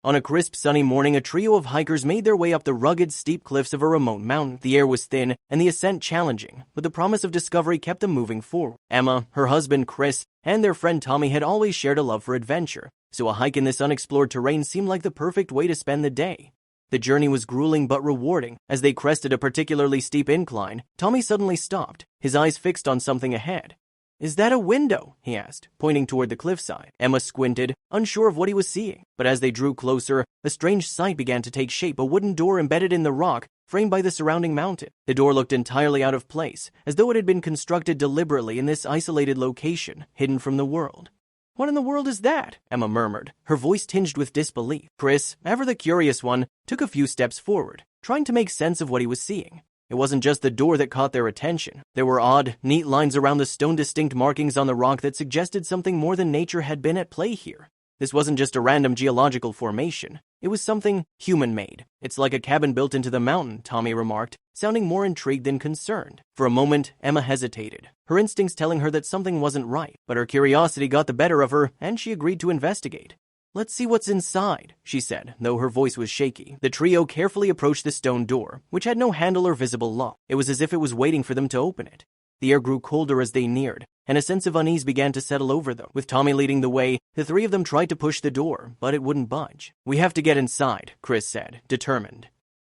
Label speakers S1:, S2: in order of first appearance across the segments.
S1: On a crisp, sunny morning, a trio of hikers made their way up the rugged, steep cliffs of a remote mountain. The air was thin and the ascent challenging, but the promise of discovery kept them moving forward. Emma, her husband Chris, and their friend Tommy had always shared a love for adventure, so a hike in this unexplored terrain seemed like the perfect way to spend the day. The journey was grueling but rewarding. As they crested a particularly steep incline, Tommy suddenly stopped, his eyes fixed on something ahead. "Is that a window?" he asked, pointing toward the cliffside. Emma squinted, unsure of what he was seeing. But as they drew closer, a strange sight began to take shape, a wooden door embedded in the rock, framed by the surrounding mountain. The door looked entirely out of place, as though it had been constructed deliberately in this isolated location, hidden from the world. "What in the world is that?" Emma murmured, her voice tinged with disbelief. Chris, ever the curious one, took a few steps forward, trying to make sense of what he was seeing. It wasn't just the door that caught their attention. There were odd, neat lines around the stone, distinct markings on the rock that suggested something more than nature had been at play here. This wasn't just a random geological formation. It was something human-made. "It's like a cabin built into the mountain," Tommy remarked, sounding more intrigued than concerned. For a moment, Emma hesitated, her instincts telling her that something wasn't right, but her curiosity got the better of her, and she agreed to investigate. "Let's see what's inside," she said, though her voice was shaky. The trio carefully approached the stone door, which had no handle or visible lock. It was as if it was waiting for them to open it. The air grew colder as they neared, and a sense of unease began to settle over them. With Tommy leading the way, the three of them tried to push the door, but it wouldn't budge. "We have to get inside," Chris said, determined.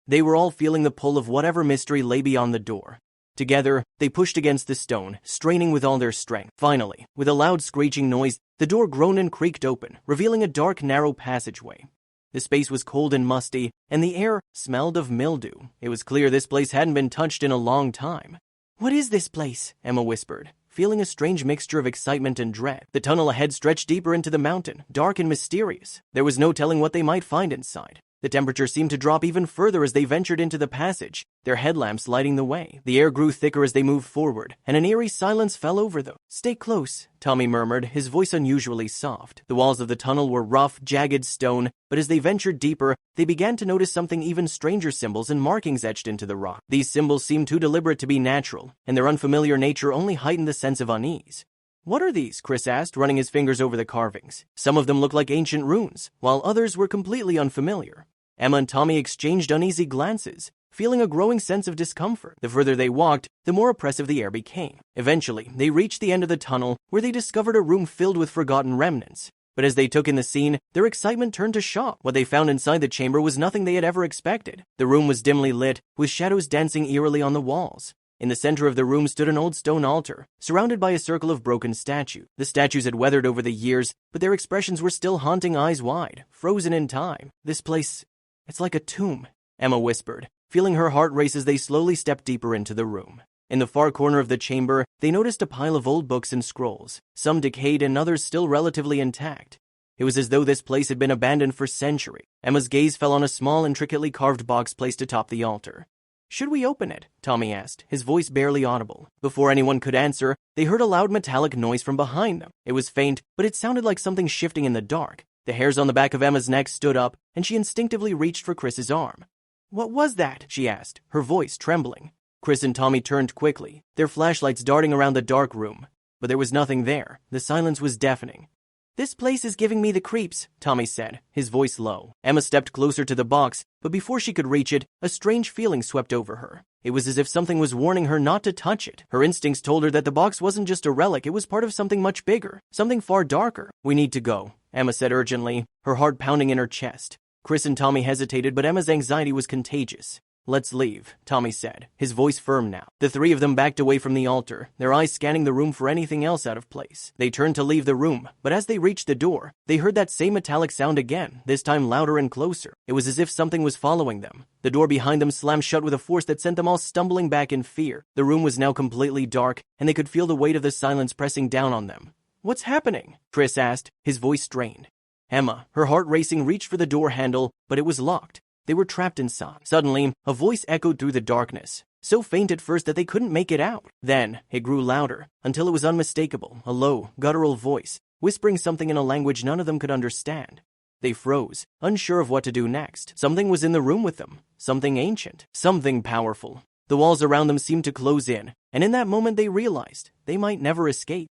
S1: They were all feeling the pull of whatever mystery lay beyond the door. Together, they pushed against the stone, straining with all their strength. Finally, with a loud screeching noise, the door groaned and creaked open, revealing a dark, narrow passageway. The space was cold and musty, and the air smelled of mildew. It was clear this place hadn't been touched in a long time. "What is this place?" Emma whispered, feeling a strange mixture of excitement and dread. The tunnel ahead stretched deeper into the mountain, dark and mysterious. There was no telling what they might find inside. The temperature seemed to drop even further as they ventured into the passage, their headlamps lighting the way. The air grew thicker as they moved forward, and an eerie silence fell over them. "Stay close," Tommy murmured, his voice unusually soft. The walls of the tunnel were rough, jagged stone, but as they ventured deeper, they began to notice something even stranger: symbols and markings etched into the rock. These symbols seemed too deliberate to be natural, and their unfamiliar nature only heightened the sense of unease. "What are these?" Chris asked, running his fingers over the carvings. Some of them looked like ancient runes, while others were completely unfamiliar. Emma and Tommy exchanged uneasy glances, feeling a growing sense of discomfort. The further they walked, the more oppressive the air became. Eventually, they reached the end of the tunnel, where they discovered a room filled with forgotten remnants. But as they took in the scene, their excitement turned to shock. What they found inside the chamber was nothing they had ever expected. The room was dimly lit, with shadows dancing eerily on the walls. In the center of the room stood an old stone altar, surrounded by a circle of broken statues. The statues had weathered over the years, but their expressions were still haunting, eyes wide, frozen in time. "This place, it's like a tomb," Emma whispered, feeling her heart race as they slowly stepped deeper into the room. In the far corner of the chamber, they noticed a pile of old books and scrolls, some decayed and others still relatively intact. It was as though this place had been abandoned for centuries. Emma's gaze fell on a small, intricately carved box placed atop the altar. "Should we open it?" Tommy asked, his voice barely audible. Before anyone could answer, they heard a loud metallic noise from behind them. It was faint, but it sounded like something shifting in the dark. The hairs on the back of Emma's neck stood up, and she instinctively reached for Chris's arm. "What was that?" she asked, her voice trembling. Chris and Tommy turned quickly, their flashlights darting around the dark room. But there was nothing there. The silence was deafening. "This place is giving me the creeps," Tommy said, his voice low. Emma stepped closer to the box, but before she could reach it, a strange feeling swept over her. It was as if something was warning her not to touch it. Her instincts told her that the box wasn't just a relic, it was part of something much bigger, something far darker. "We need to go," Emma said urgently, her heart pounding in her chest. Chris and Tommy hesitated, but Emma's anxiety was contagious. "Let's leave," Tommy said, his voice firm now. The three of them backed away from the altar, their eyes scanning the room for anything else out of place. They turned to leave the room, but as they reached the door, they heard that same metallic sound again, this time louder and closer. It was as if something was following them. The door behind them slammed shut with a force that sent them all stumbling back in fear. The room was now completely dark, and they could feel the weight of the silence pressing down on them. "What's happening?" Chris asked, his voice strained. Emma, her heart racing, reached for the door handle, but it was locked. They were trapped inside. Suddenly, a voice echoed through the darkness, so faint at first that they couldn't make it out. Then, it grew louder, until it was unmistakable, a low, guttural voice, whispering something in a language none of them could understand. They froze, unsure of what to do next. Something was in the room with them, something ancient, something powerful. The walls around them seemed to close in, and in that moment they realized they might never escape.